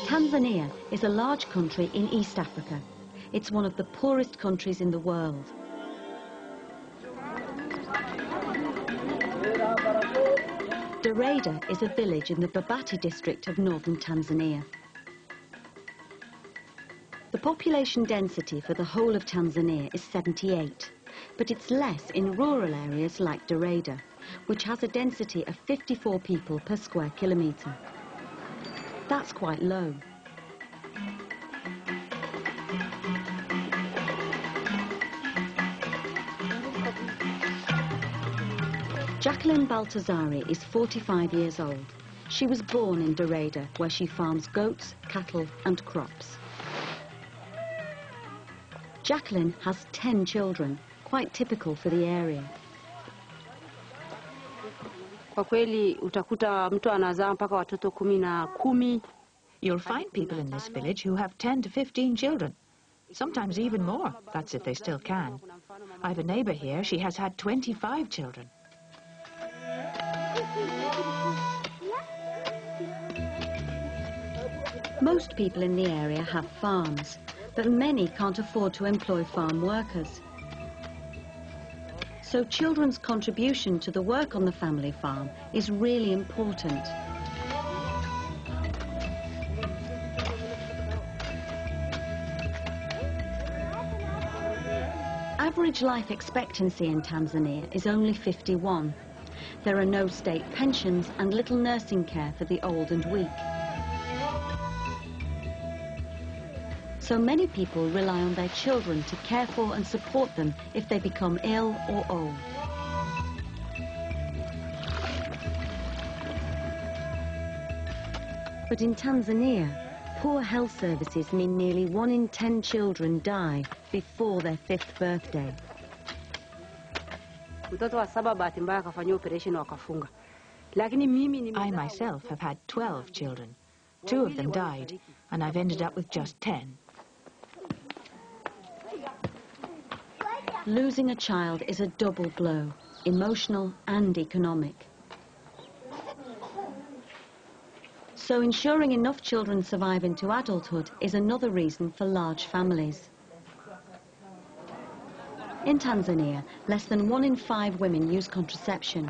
Tanzania is a large country in East Africa. It's one of the poorest countries in the world. Dareda is a village in the Babati district of northern Tanzania. The population density for the whole of Tanzania is 78, but it's less in rural areas like Dareda, which has a density of 54 people per square kilometre. That's quite low. Jacqueline Baltazari is 45 years old. She was born in Dareda, where she farms goats, cattle and crops. Jacqueline has 10 children, quite typical for the area. You'll find people in this village who have 10 to 15 children. Sometimes even more, that's if they still can. I've a neighbour here, she has had 25 children. Most people in the area have farms, but many can't afford to employ farm workers. So children's contribution to the work on the family farm is really important. Average life expectancy in Tanzania is only 51. There are no state pensions and little nursing care for the old and weak. So many people rely on their children to care for and support them if they become ill or old. But in Tanzania, poor health services mean nearly 1 in 10 children die before their 5th birthday. I myself have had 12 children. 2 of them died, and I've ended up with just 10. Losing a child is a double blow, emotional and economic. So ensuring enough children survive into adulthood is another reason for large families. In Tanzania, less than 1 in 5 women use contraception.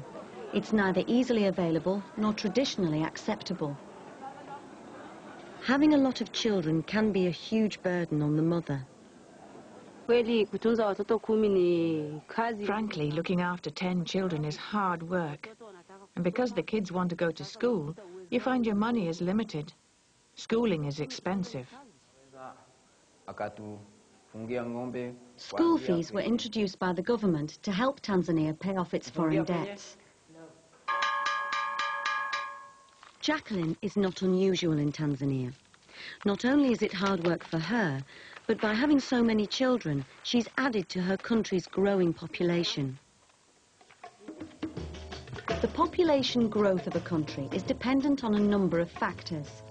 It's neither easily available nor traditionally acceptable. Having a lot of children can be a huge burden on the mother. Frankly, looking after 10 children is hard work. And because the kids want to go to school, you find your money is limited. Schooling is expensive. School fees were introduced by the government to help Tanzania pay off its foreign debts. Jacqueline is not unusual in Tanzania. Not only is it hard work for her, but by having so many children, she's added to her country's growing population. The population growth of a country is dependent on a number of factors.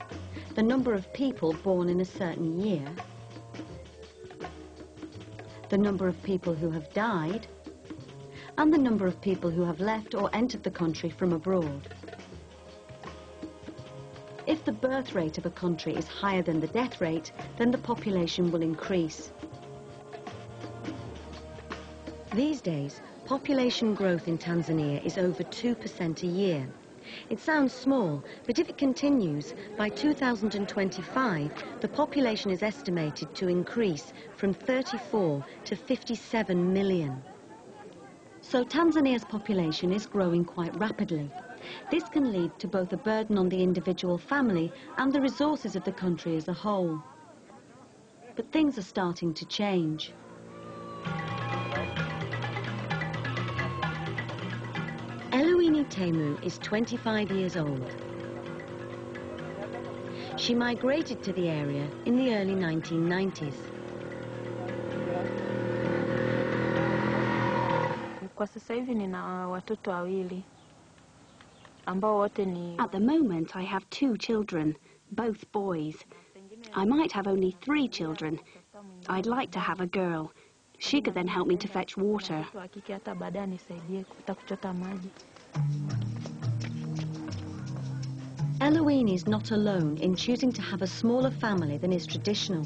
The number of people born in a certain year, the number of people who have died, and the number of people who have left or entered the country from abroad. If the birth rate of a country is higher than the death rate, then the population will increase. These days, population growth in Tanzania is over 2% a year. It sounds small, but if it continues, by 2025, the population is estimated to increase from 34 to 57 million. So Tanzania's population is growing quite rapidly. This can lead to both a burden on the individual family and the resources of the country as a whole. But things are starting to change. Eloini Temu is 25 years old. She migrated to the area in the early 1990s. At the moment, I have 2 children, both boys. I might have only 3 children. I'd like to have a girl. She could then help me to fetch water. Eloine is not alone in choosing to have a smaller family than is traditional.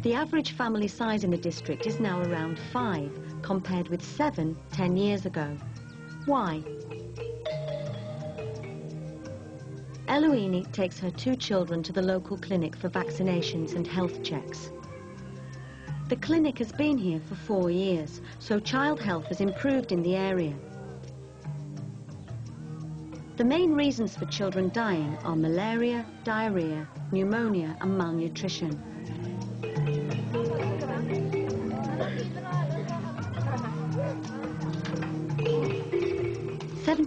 The average family size in the district is now around 5, compared with 7 10 years ago. Why? Eloine takes her 2 children to the local clinic for vaccinations and health checks. The clinic has been here for 4 years, so child health has improved in the area. The main reasons for children dying are malaria, diarrhea, pneumonia and malnutrition.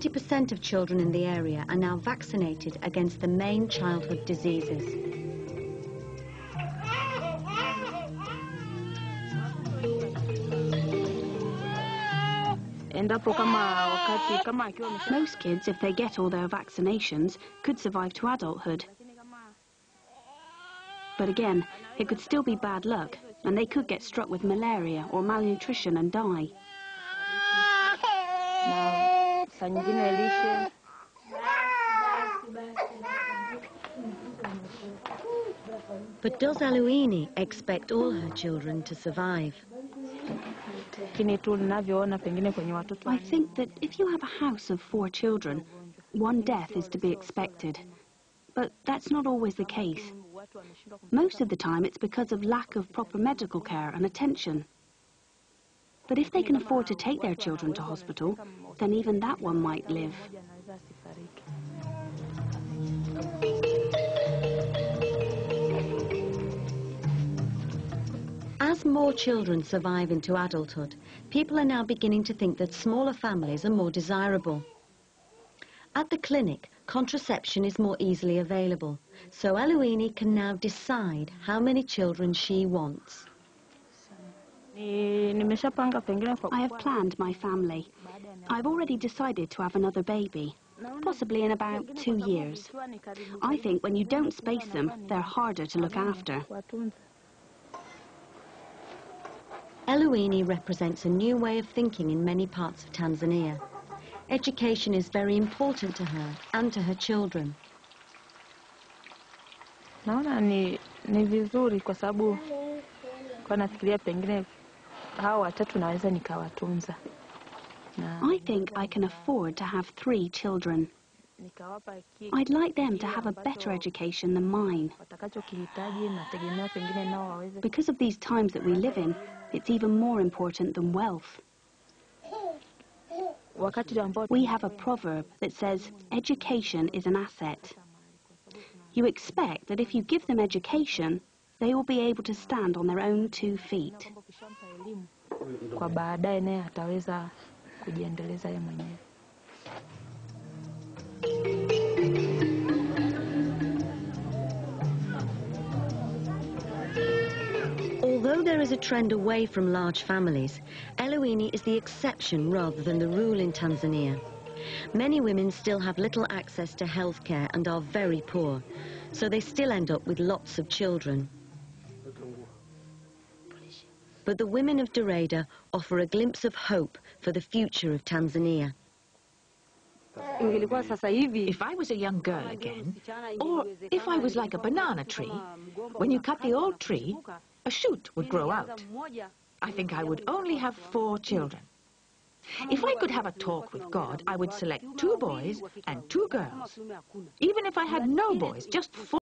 % of children in the area are now vaccinated against the main childhood diseases. Most kids, if they get all their vaccinations, could survive to adulthood. But again, it could still be bad luck, and they could get struck with malaria or malnutrition and die. But does Eloine expect all her children to survive? I think that if you have a house of 4 children, 1 death is to be expected. But that's not always the case. Most of the time it's because of lack of proper medical care and attention. But if they can afford to take their children to hospital, then even that one might live. As more children survive into adulthood, people are now beginning to think that smaller families are more desirable. At the clinic, contraception is more easily available, so Eloine can now decide how many children she wants. I have planned my family. I've already decided to have another baby, possibly in about 2 years. I think when you don't space them, they're harder to look after. Eloine represents a new way of thinking in many parts of Tanzania. Education is very important to her and to her children. Naona ni vizuri kwa sababu kwa nafikiria pengine hao watatu naweza nikawatunza. I think I can afford to have 3 children. I'd like them to have a better education than mine. Because of these times that we live in, it's even more important than wealth. We have a proverb that says, education is an asset. You expect that if you give them education, they will be able to stand on their own 2 feet. Kwa baadaye naye ataweza kujiendeleza yeye mwenyewe. Although there is a trend away from large families, Eloine is the exception rather than the rule in Tanzania. Many women still have little access to healthcare and are very poor, so they still end up with lots of children. But the women of Dareda offer a glimpse of hope for the future of Tanzania. If I was a young girl again, or if I was like a banana tree, when you cut the old tree, a shoot would grow out. I think I would only have 4 children. If I could have a talk with God, I would select 2 boys and 2 girls. Even if I had no boys, just 4.